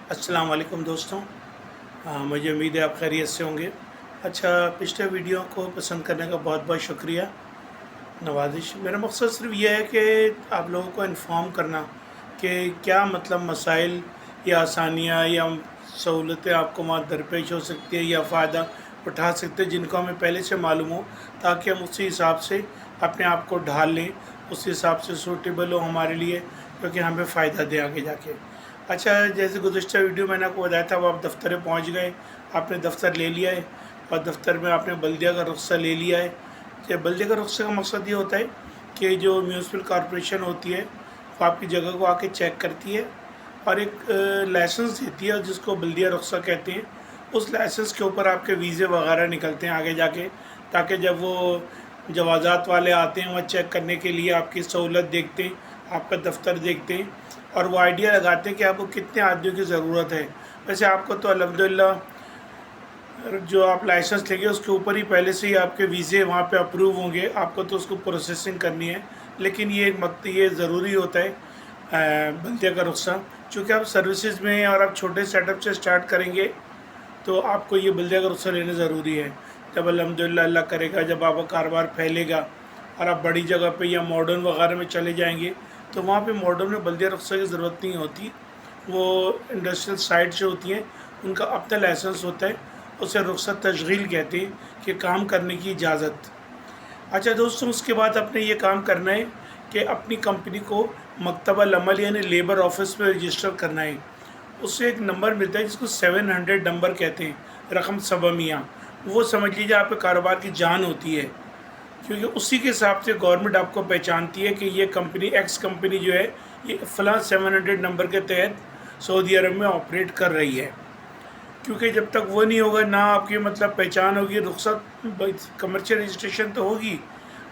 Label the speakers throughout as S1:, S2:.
S1: अस्सलाम वालेकुम दोस्तों। मुझे उम्मीद है आप खैरियत से होंगे। अच्छा, पिछले वीडियो को पसंद करने का बहुत बहुत शुक्रिया, नवाज़िश। मेरा मकसद सिर्फ़ ये है कि आप लोगों को इन्फ़ॉर्म करना कि क्या मतलब मसाइल या आसानियाँ या सहूलतें आपको वहाँ दरपेश हो सकती है या फ़ायदा उठा सकते हैं, जिनको हमें पहले से मालूम हो, ताकि हम उसी हिसाब से अपने आप को ढाल लें, उस हिसाब से सूटेबल हो हमारे लिए, क्योंकि हमें फ़ायदा दे आगे जाके। अच्छा, जैसे गुज़िश्ता वीडियो मैंने आपको बताया था, वो आप दफ़्तर में पहुँच गए, आपने दफ़्तर ले लिया है और दफ़्तर में आपने बल्दिया का रुख़्सा ले लिया है। ये बल्दिया का रुख़्से का मकसद ये होता है कि जो म्यूनसिपल कॉर्पोरेशन होती है, वो आपकी जगह को आके चेक करती है और एक लाइसेंस देती है जिसको बल्दिया रुख़्सा कहते हैं। उस लाइसेंस के ऊपर आपके वीज़े वगैरह निकलते हैं आगे जाके, ताकि जब वो जवाज़ात वाले आते हैं वहाँ चेक करने के लिए आपकी सहूलत देखते हैं, आपका दफ़्तर देखते हैं और वो आइडिया लगाते हैं कि आपको कितने आदमियों की ज़रूरत है। वैसे आपको तो अल्हम्दुलिल्लाह जो आप लाइसेंस लेंगे उसके ऊपर ही पहले से ही आपके वीज़े वहाँ पे अप्रूव होंगे, आपको तो उसको प्रोसेसिंग करनी है। लेकिन ये एक वक्त ये ज़रूरी होता है बल्दिया का रुख़्सा, चूँकि आप सर्विसेज में और आप छोटे सेटअप से स्टार्ट करेंगे तो आपको ये बल्दिया का रुख़्सा लेना ज़रूरी है। जब अल्हम्दुलिल्लाह अल्लाह करेगा, जब आपका कारोबार फैलेगा और आप बड़ी जगह पे या मॉडर्न वगैरह में चले जाएंगे, तो वहाँ पे मॉडर्न में बल्दिया रुख़्सा की ज़रूरत नहीं होती। वो इंडस्ट्रियल साइट से होती हैं, उनका अपना लाइसेंस होता है, उसे रुख़सत तशगील कहते हैं कि काम करने की इजाज़त। अच्छा दोस्तों, उसके बाद आपने ये काम करना है कि अपनी कंपनी को मकतबल अमल यानी लेबर ऑफिस में रजिस्टर करना है। उससे एक नंबर मिलता है जिसको 700 नंबर कहते हैं, रकम सबमिया। वो समझ लीजिए आपके कारोबार की जान होती है, क्योंकि उसी के हिसाब से गवर्नमेंट आपको पहचानती है कि ये कंपनी एक्स कंपनी जो है ये फ़लाँ 700 नंबर के तहत सऊदी अरब में ऑपरेट कर रही है। क्योंकि जब तक वो नहीं होगा ना आपकी मतलब पहचान होगी, रुख़सत कमर्शियल रजिस्ट्रेशन तो होगी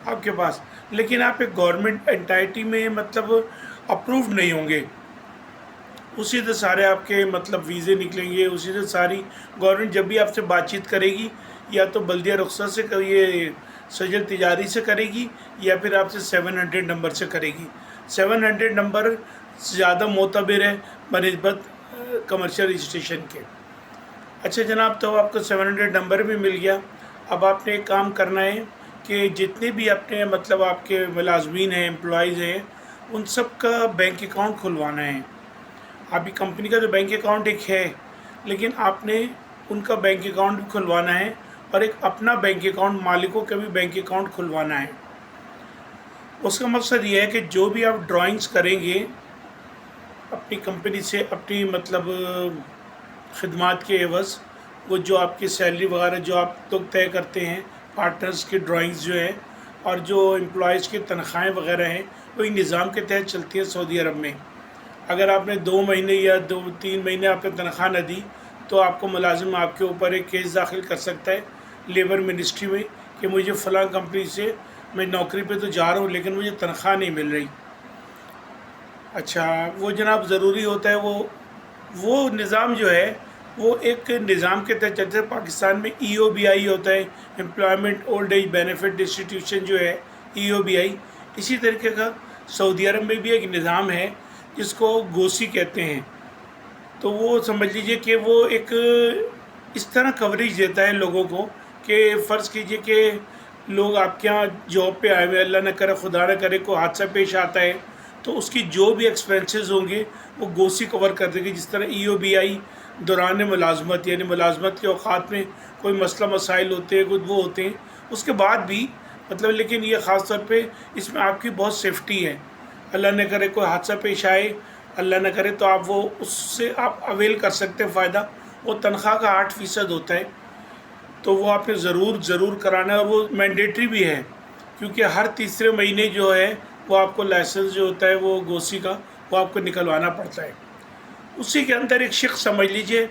S1: आपके पास, लेकिन आप एक गवर्नमेंट एंटाइटी में मतलब अप्रूव्ड नहीं होंगे। उसी से सारे आपके मतलब वीज़े निकलेंगे, उसी से सारी गवर्नमेंट जब भी आपसे बातचीत करेगी या तो बल्दिया रुख़सत से ये सजल तिजारी से करेगी या फिर आपसे 700 नंबर से करेगी। 700 नंबर ज़्यादा मोतबर है बनिस्बत कमर्शियल रजिस्ट्रेशन के। अच्छा जनाब, तो आपको 700 नंबर भी मिल गया। अब आपने एक काम करना है कि जितने भी अपने मतलब आपके मुलाजमीन हैं, एम्प्लॉइज़ हैं, उन सब का बैंक अकाउंट खुलवाना है। अभी कंपनी का जो बैंक अकाउंट एक है, लेकिन आपने उनका बैंक अकाउंट भी खुलवाना है और एक अपना बैंक अकाउंट, मालिकों का भी बैंक अकाउंट खुलवाना है। उसका मकसद ये है कि जो भी आप ड्राइंग्स करेंगे अपनी कंपनी से, अपनी मतलब खिदमात के एवज़, वो जो आपकी सैलरी वगैरह जो आप लोग तय करते हैं, पार्टनर्स की ड्राइंग्स जो है और जो एम्प्लॉइज़ की तनख्वाहें वगैरह हैं, वो एक निज़ाम के तहत चलती है सऊदी अरब में। अगर आपने 2 महीने या 2-3 महीने आपने तनख्वाह न दी तो आपको मुलाजिम आपके ऊपर एक केस दाखिल कर सकता है लेबर मिनिस्ट्री में कि मुझे फ़लाँ कंपनी से मैं नौकरी पे तो जा रहा हूँ लेकिन मुझे तनख्वाह नहीं मिल रही। अच्छा, वो जनाब ज़रूरी होता है। वो निज़ाम जो है वो एक निज़ाम के तहत चलते हैं। पाकिस्तान में EOBI होता है, employment old age benefit institution जो है EOBI, इसी तरीके का सऊदी अरब में भी एक निज़ाम है जिसको गोसी कहते हैं। तो वो समझ लीजिए कि वो एक इस तरह कवरेज देता है लोगों को कि फ़र्ज़ कीजिए कि लोग आपके यहाँ जॉब पे आए हुए, अल्लाह न करे खुदा न करे कोई हादसा पेश आता है, तो उसकी जो भी एक्सपेंसेस होंगे वो गोसी कवर कर देगी। जिस तरह EOBI दौरान मुलाजमत यानी मुलाजमत के औक़ात में कोई मसला मसाइल होते हैं, कुछ वो होते हैं, उसके बाद भी मतलब, लेकिन ये ख़ास तौर पे इसमें आपकी बहुत सेफ्टी है। अल्लाह न करे कोई हादसा पेश आए, अल्लाह न करे, तो आप वो उससे आप अवेल कर सकते हैं फ़ायदा। वो तनख्वाह का 8% होता है, तो वो आपने ज़रूर कराना है और वो मैंडेटरी भी है, क्योंकि हर तीसरे महीने जो है वो आपको लाइसेंस जो होता है वो गोसी का वो आपको निकलवाना पड़ता है। उसी के अंदर एक शिक समझ लीजिए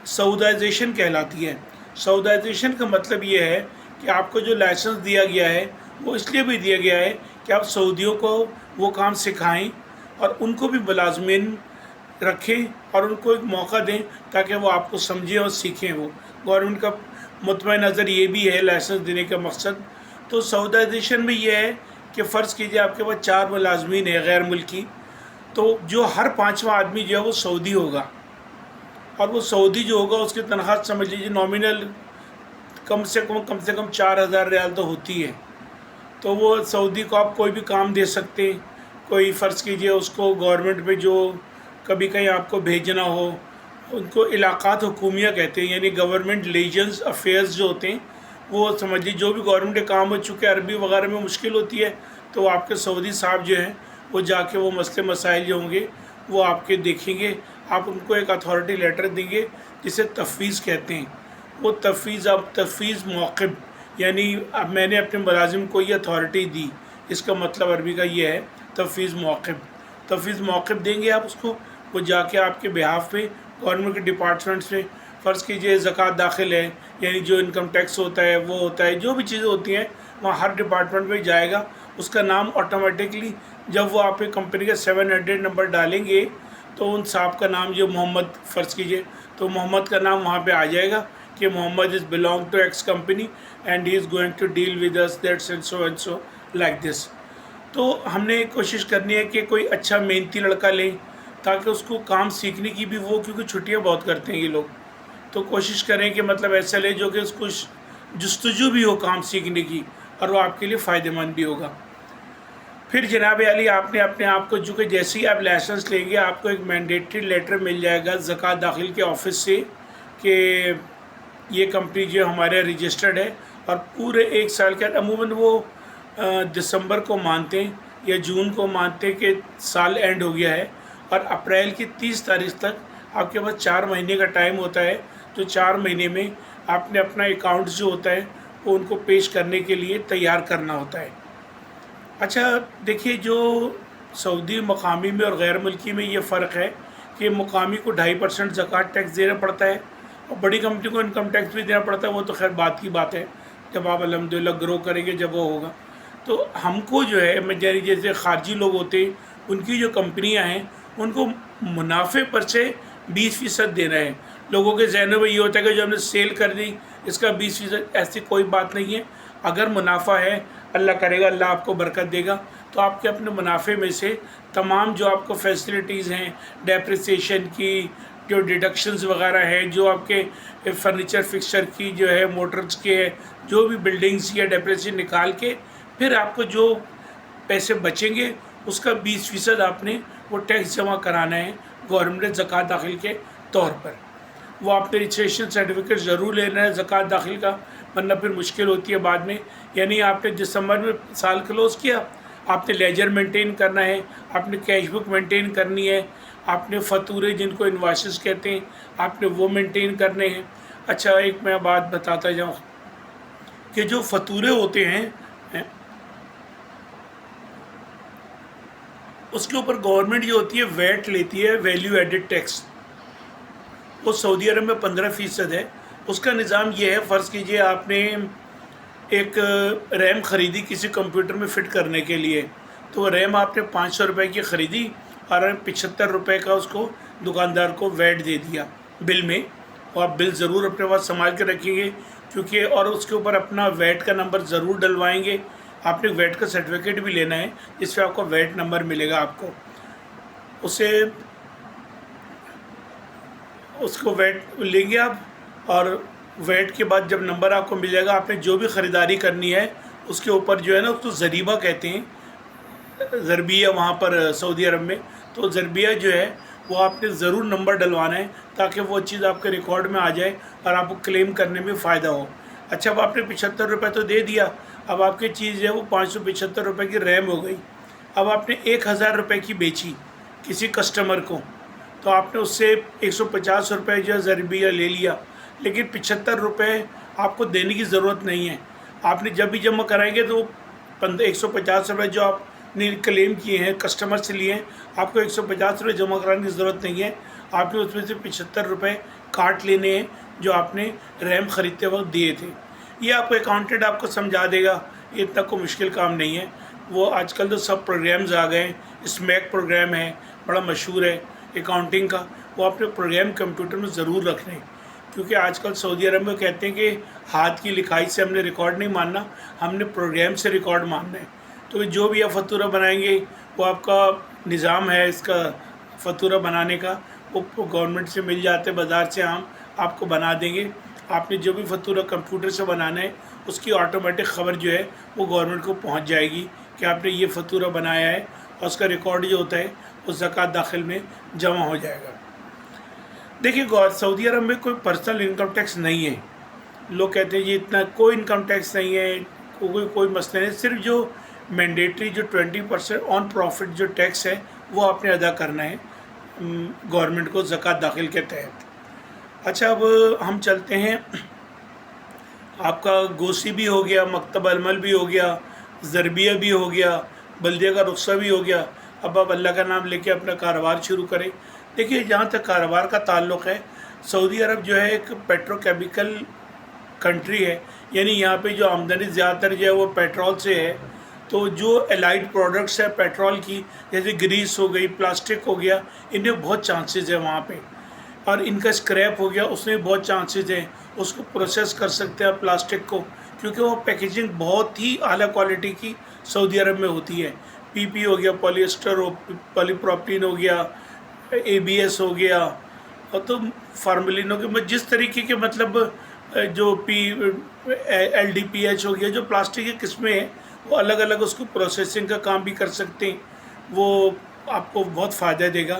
S1: सऊदाइजेशन कहलाती है। सऊदाइजेशन का मतलब ये है कि आपको जो लाइसेंस दिया गया है वो इसलिए भी दिया गया है कि आप सऊदियों को वो काम सिखाएं और उनको भी मुलाजमीन रखें और उनको एक मौका दें ताकि वो आपको समझें और सीखें। वो गवर्नमेंट का मुतमईन नज़र ये भी है लाइसेंस देने का मकसद। तो सऊदाइजेशन में ये है कि फ़र्ज़ कीजिए आपके पास 4 मुलाजमीन है गैर मुल्की, तो जो हर 5वां आदमी जो है वो सऊदी होगा। اور وہ سعودی جو ہوگا اس کی تنخواہ سمجھ لیجیے نامینل کم سے کم 4,000 ریال تو ہوتی ہے. تو وہ سعودی کو آپ کوئی بھی کام دے سکتے ہیں. کوئی فرض کیجئے اس کو گورنمنٹ میں جو کبھی کہیں آپ کو بھیجنا ہو، ان کو علاقات حکومیہ کہتے ہیں، یعنی گورنمنٹ لیجنز افیئرز جو ہوتے ہیں وہ سمجھ لیجیے جو بھی گورنمنٹ کے کام ہو، چونکہ عربی وغیرہ میں مشکل ہوتی ہے تو وہ آپ کے سعودی صاحب جو ہیں وہ جا کے وہ مسئلے مسائل جو ہوں گے وہ آپ کے دیکھیں گے. آپ ان کو ایک اتھارٹی لیٹر دیں گے جسے تفویض کہتے ہیں. وہ تفویض موقب، یعنی اب میں نے اپنے ملازم کو یہ اتھارٹی دی، اس کا مطلب عربی کا یہ ہے تفویض موقب. تفویض موقب دیں گے آپ اس کو، وہ جا کے آپ کے بہاف پہ گورنمنٹ کے ڈپارٹمنٹس میں فرض کیجئے زکوٰۃ داخل ہے، یعنی جو انکم ٹیکس ہوتا ہے وہ ہوتا ہے، جو بھی چیزیں ہوتی ہیں وہاں ہر ڈپارٹمنٹ میں جائے گا. اس کا نام آٹومیٹکلی جب وہ آپ کی کمپنی کا 700 نمبر ڈالیں گے تو ان صاحب کا نام جو محمد فرض کیجئے تو محمد کا نام وہاں پہ آ جائے گا کہ Muhammad is belonging to X company and he is going to deal with us that's and so like this. تو ہم نے کوشش کرنی ہے کہ کوئی اچھا محنتی لڑکا لیں تاکہ اس کو کام سیکھنے کی بھی وہ، کیونکہ چھٹیاں بہت کرتے ہیں یہ لوگ، تو کوشش کریں کہ مطلب ایسا لے جو کہ اس کو جستجو بھی ہو کام سیکھنے کی اور وہ آپ کے لیے فائدہ مند بھی ہوگا. پھر جناب علی آپ نے اپنے آپ کو، جو کہ جیسے ہی آپ لائسنس لیں گے آپ کو ایک مینڈیٹری لیٹر مل جائے گا زکوٰۃ داخل کے آفس سے کہ یہ کمپنی جو ہمارے رجسٹرڈ ہے، اور پورے 1 سال کے عموماً وہ دسمبر کو مانتے ہیں یا جون کو مانتے ہیں کہ سال اینڈ ہو گیا ہے، اور اپریل کی 30 تاریخ تک آپ کے پاس 4 مہینے کا ٹائم ہوتا ہے. تو 4 مہینے میں آپ نے اپنا اکاؤنٹ جو ہوتا ہے وہ ان کو پیش کرنے کے لیے تیار کرنا ہوتا ہے. اچھا دیکھیے، جو سعودی مقامی میں اور غیر ملکی میں یہ فرق ہے کہ مقامی کو 2.5% زکوٰۃ ٹیکس دینا پڑتا ہے اور بڑی کمپنی کو انکم ٹیکس بھی دینا پڑتا ہے. وہ تو خیر بات کی بات ہے، جب آپ الحمدللہ گرو کریں گے جب وہ ہوگا. تو ہم کو جو ہے جیسے خارجی لوگ ہوتے ہیں ان کی جو کمپنیاں ہیں ان کو منافع پر سے 20% دینا ہے. لوگوں کے ذہنوں میں یہ ہوتا ہے کہ جو ہم نے سیل کر دی اس کا 20%، ایسی کوئی بات نہیں ہے. اگر منافع ہے اللہ کرے گا، اللہ آپ کو برکت دے گا، تو آپ کے اپنے منافع میں سے تمام جو آپ کو فیسلٹیز ہیں، ڈیپریسیشن کی جو ڈیڈکشنز وغیرہ ہیں، جو آپ کے فرنیچر فکسچر کی جو ہے، موٹرز کے جو بھی بلڈنگز یا ڈیپریسیشن نکال کے پھر آپ کو جو پیسے بچیں گے اس کا 20% آپ نے وہ ٹیکس جمع کرانا ہے گورنمنٹ زکوٰۃ داخل کے طور پر. وہ آپ نے رجسٹریشن سرٹیفکیٹ ضرور لینا ہے زکوٰۃ داخل کا، ورنہ پھر مشکل ہوتی ہے بعد میں. یعنی آپ نے دسمبر میں سال کلوز کیا، آپ نے لیجر مینٹین کرنا ہے، آپ نے کیش بک مینٹین کرنی ہے، آپ نے فاتورے جن کو انوائسز کہتے ہیں آپ نے وہ مینٹین کرنے ہیں. اچھا ایک میں بات بتاتا جاؤں کہ جو فاتورے ہوتے ہیں اس کے اوپر گورنمنٹ یہ ہوتی ہے ویٹ لیتی ہے، ویلیو ایڈڈ ٹیکس. وہ سعودی عرب میں 15% ہے. اس کا نظام یہ ہے، فرض کیجئے آپ نے ایک ریم خریدی کسی کمپیوٹر میں فٹ کرنے کے لیے، تو وہ ریم آپ نے 500 روپے کی خریدی اور 75 روپے کا اس کو دکاندار کو ویٹ دے دیا بل میں. اور آپ بل ضرور اپنے پاس سنبھال کے رکھیں گے کیونکہ، اور اس کے اوپر اپنا ویٹ کا نمبر ضرور ڈلوائیں گے. آپ نے ویٹ کا سرٹیفکیٹ بھی لینا ہے جس پہ آپ کو ویٹ نمبر ملے گا. آپ کو اسے اس کو ویٹ لیں گے آپ، اور ویٹ کے بعد جب نمبر آپ کو مل جائے گا آپ نے جو بھی خریداری کرنی ہے اس کے اوپر جو ہے نا اس کو ضریبہ کہتے ہیں، ضربیہ وہاں پر سعودی عرب میں. تو ضربیہ جو ہے وہ آپ نے ضرور نمبر ڈلوانا ہے تاکہ وہ چیز آپ کے ریکارڈ میں آ جائے اور آپ کو کلیم کرنے میں فائدہ ہو. اچھا اب آپ نے 75 روپے تو دے دیا، اب آپ کی چیز جو ہے وہ 575 روپے کی ریم ہو گئی. اب آپ نے 1000 روپے کی بیچی کسی کسٹمر کو، تو آپ نے اس سے 150 روپے جو ہے ضربیہ لے لیا، لیکن 75 روپے آپ کو دینے کی ضرورت نہیں ہے. آپ نے جب بھی جمع کرائیں گے تو 150 روپے جو آپ نے کلیم کیے ہیں کسٹمر سے لیے ہیں، آپ کو 150 روپے جمع کرانے کی ضرورت نہیں ہے. آپ نے اس میں سے 75 روپے کاٹ لینے ہیں جو آپ نے ریم خریدتے وقت دیے تھے. یہ آپ کو اکاؤنٹنٹ آپ کو سمجھا دے گا، یہ اتنا کوئی مشکل کام نہیں ہے. وہ آج کل تو سب پروگرامز آ گئے ہیں. اسمیک پروگرام ہے بڑا مشہور ہے اکاؤنٹنگ کا، وہ اپنے پروگرام کمپیوٹر میں ضرور رکھ لیں، کیونکہ آج کل سعودی عرب میں کہتے ہیں کہ ہاتھ کی لکھائی سے ہم نے ریکارڈ نہیں ماننا، ہم نے پروگرام سے ریکارڈ ماننا ہے. تو جو بھی آپ فاتورہ بنائیں گے وہ آپ کا نظام ہے اس کا فاتورہ بنانے کا، वो गवर्नमेंट से मिल जाते, बाज़ार से हम आपको बना देंगे। आपने जो भी फतूरा कंप्यूटर से बनाना है उसकी ऑटोमेटिक ख़बर जो है वो गवर्नमेंट को पहुंच जाएगी कि आपने ये फतूरा बनाया है, और उसका रिकॉर्ड जो होता है उस ज़कात दाखिल में जमा हो जाएगा। देखिए, सऊदी अरब में कोई पर्सनल इनकम टैक्स नहीं है। लोग कहते हैं ये इतना कोई इनकम टैक्स नहीं है, कोई मसला नहीं, सिर्फ जो मैंडेटरी जो 20% ऑन प्रॉफिट जो टैक्स है वो आपने अदा करना है गवर्नमेंट को ज़कात दाखिल के तहत। अच्छा, अब हम चलते हैं, आपका गोसी भी हो गया, मकतब अलमल भी हो गया, ज़रबिया भी हो गया, बल्दिया का रुख्सा भी हो गया। अब आप अल्लाह का नाम लेके अपना कारोबार शुरू करें। देखिए, जहाँ तक कारोबार का ताल्लुक़ है, सऊदी अरब जो है एक पेट्रोकेमिकल कंट्री है, यानी यहाँ पे जो आमदनी ज़्यादातर जो है वो पेट्रोल से है। तो जो एलाइड प्रोडक्ट्स है पेट्रोल की, जैसे ग्रीस हो गई, प्लास्टिक हो गया, इनमें बहुत चांसेस है वहाँ पे, और इनका स्क्रैप हो गया उसमें बहुत चांसेस हैं। उसको प्रोसेस कर सकते हैं प्लास्टिक को, क्योंकि वो पैकेजिंग बहुत ही आला क्वालिटी की सऊदी अरब में होती है। पीपी हो गया, पॉलिएस्टर हो, पॉलीप्रोपिलीन हो गया, एबीएस हो गया, और तो फार्मेलिन हो गया, जिस तरीके के मतलब जो एलडीपीएच हो गया, जो प्लास्टिक की किस्में हैं वो अलग अलग उसको प्रोसेसिंग का काम भी कर सकते हैं, वो आपको बहुत फ़ायदा देगा।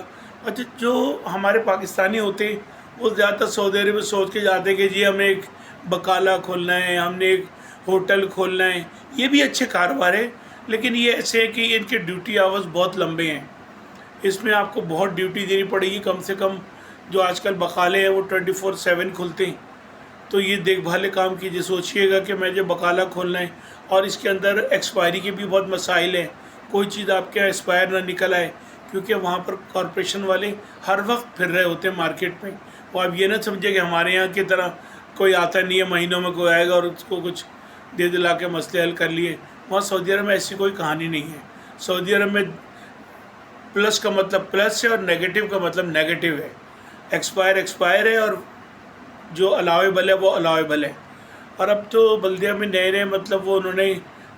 S1: अच्छा, जो हमारे पाकिस्तानी होते हैं वो ज़्यादातर सऊदी अरब में सोच के जाते हैं कि जी हमें एक बकाला खोलना है, हमने एक होटल खोलना है। ये भी अच्छे कारोबार है, लेकिन ये ऐसे है कि इनके ड्यूटी आवर्स बहुत लंबे हैं, इसमें आपको बहुत ड्यूटी देनी पड़ेगी। कम से कम जो आजकल बकाले हैं वो 24/7 खुलते हैं। तो ये देखभाल काम कीजिए, सोचिएगा कि मैं जो बकाला खोलना है, और इसके अंदर एक्सपायरी के भी बहुत मसाइल हैं, कोई चीज़ आपके एक्सपायर ना निकल आए, क्योंकि वहाँ पर कॉरपोरेशन वाले हर वक्त फिर रहे होते हैं मार्केट में। वो आप ये ना समझे कि हमारे यहाँ की तरह कोई आता नहीं है, महीनों में कोई आएगा और उसको कुछ दे दिला के मसले हल कर लिए। वहाँ सऊदी अरब में ऐसी कोई कहानी नहीं है। सऊदी अरब में प्लस का मतलब प्लस है और नेगेटिव का मतलब नेगेटिव है। एक्सपायर है, और जो अलावेबल है वो अलावेबल है। और अब तो बल्दिया में नए नए मतलब वो उन्होंने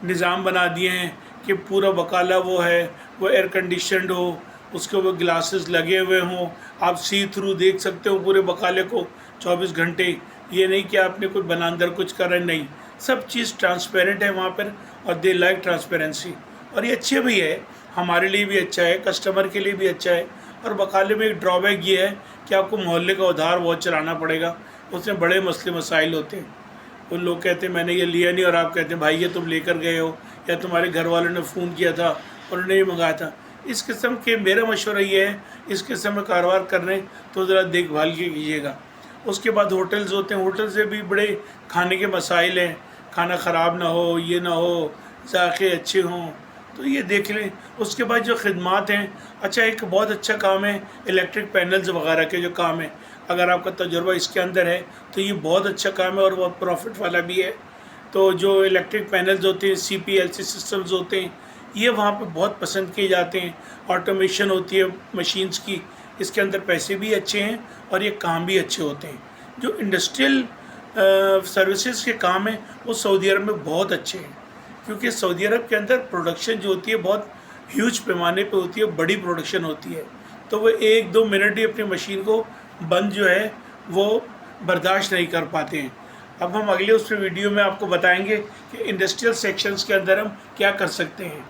S1: निज़ाम बना दिए हैं कि पूरा बकाला वो है, वो एयर कंडीशनड हो, उसके ऊपर ग्लासेस लगे हुए हों, आप सी थ्रू देख सकते हो पूरे बकाले को 24 घंटे। ये नहीं कि आपने कोई बना अंदर कुछ करा, नहीं, सब चीज़ ट्रांसपेरेंट है वहाँ पर, और दे लाइक ट्रांसपेरेंसी। और ये अच्छे भी है, हमारे लिए भी अच्छा है, कस्टमर के लिए भी अच्छा है। और बकाले में एक ड्रॉबैक ये है कि आपको मोहल्ले का उधार बहुत चलाना पड़ेगा, उसमें बड़े मसले मसाइल होते हैं। उन लोग कहते हैं मैंने ये लिया नहीं, और आप कहते हैं भाई ये तुम लेकर गए हो, या तुम्हारे घर वालों ने फ़ोन किया था और उन्होंने ये मंगाया था। इस किस्म के मेरा मशवरा ये है, इस किस्म में कारोबार करने तो ज़रा देखभाल के कीजिएगा। उसके बाद होटल्स होते हैं, होटल से भी बड़े खाने के मसाइल हैं, खाना ख़राब ना हो, ये ना हो, ज़ायक़े अच्छे हों, तो ये देख लें। उसके बाद जो खिदमात हैं, अच्छा एक बहुत अच्छा काम है इलेक्ट्रिक पैनल्स वगैरह के जो काम है, अगर आपका तजुर्बा इसके अंदर है तो ये बहुत अच्छा काम है और बहुत प्रॉफिट वाला भी है। तो जो इलेक्ट्रिक पैनल्स होते हैं, CPLC सिस्टम्स होते हैं, ये वहाँ पे बहुत पसंद किए जाते हैं। ऑटोमेशन होती है मशीन्स की, इसके अंदर पैसे भी अच्छे हैं और ये काम भी अच्छे होते हैं। जो इंडस्ट्रियल सर्विसेज के काम हैं वो सऊदी अरब में बहुत अच्छे हैं, क्योंकि सऊदी अरब के अंदर प्रोडक्शन जो होती है बहुत ह्यूज पैमाने पे होती है, बड़ी प्रोडक्शन होती है। तो वो 1-2 मिनट ही अपनी मशीन को बंद जो है वो बर्दाश्त नहीं कर पाते हैं। अब हम अगले उस वीडियो में आपको बताएंगे कि इंडस्ट्रियल सेक्शंस के अंदर हम क्या कर सकते हैं।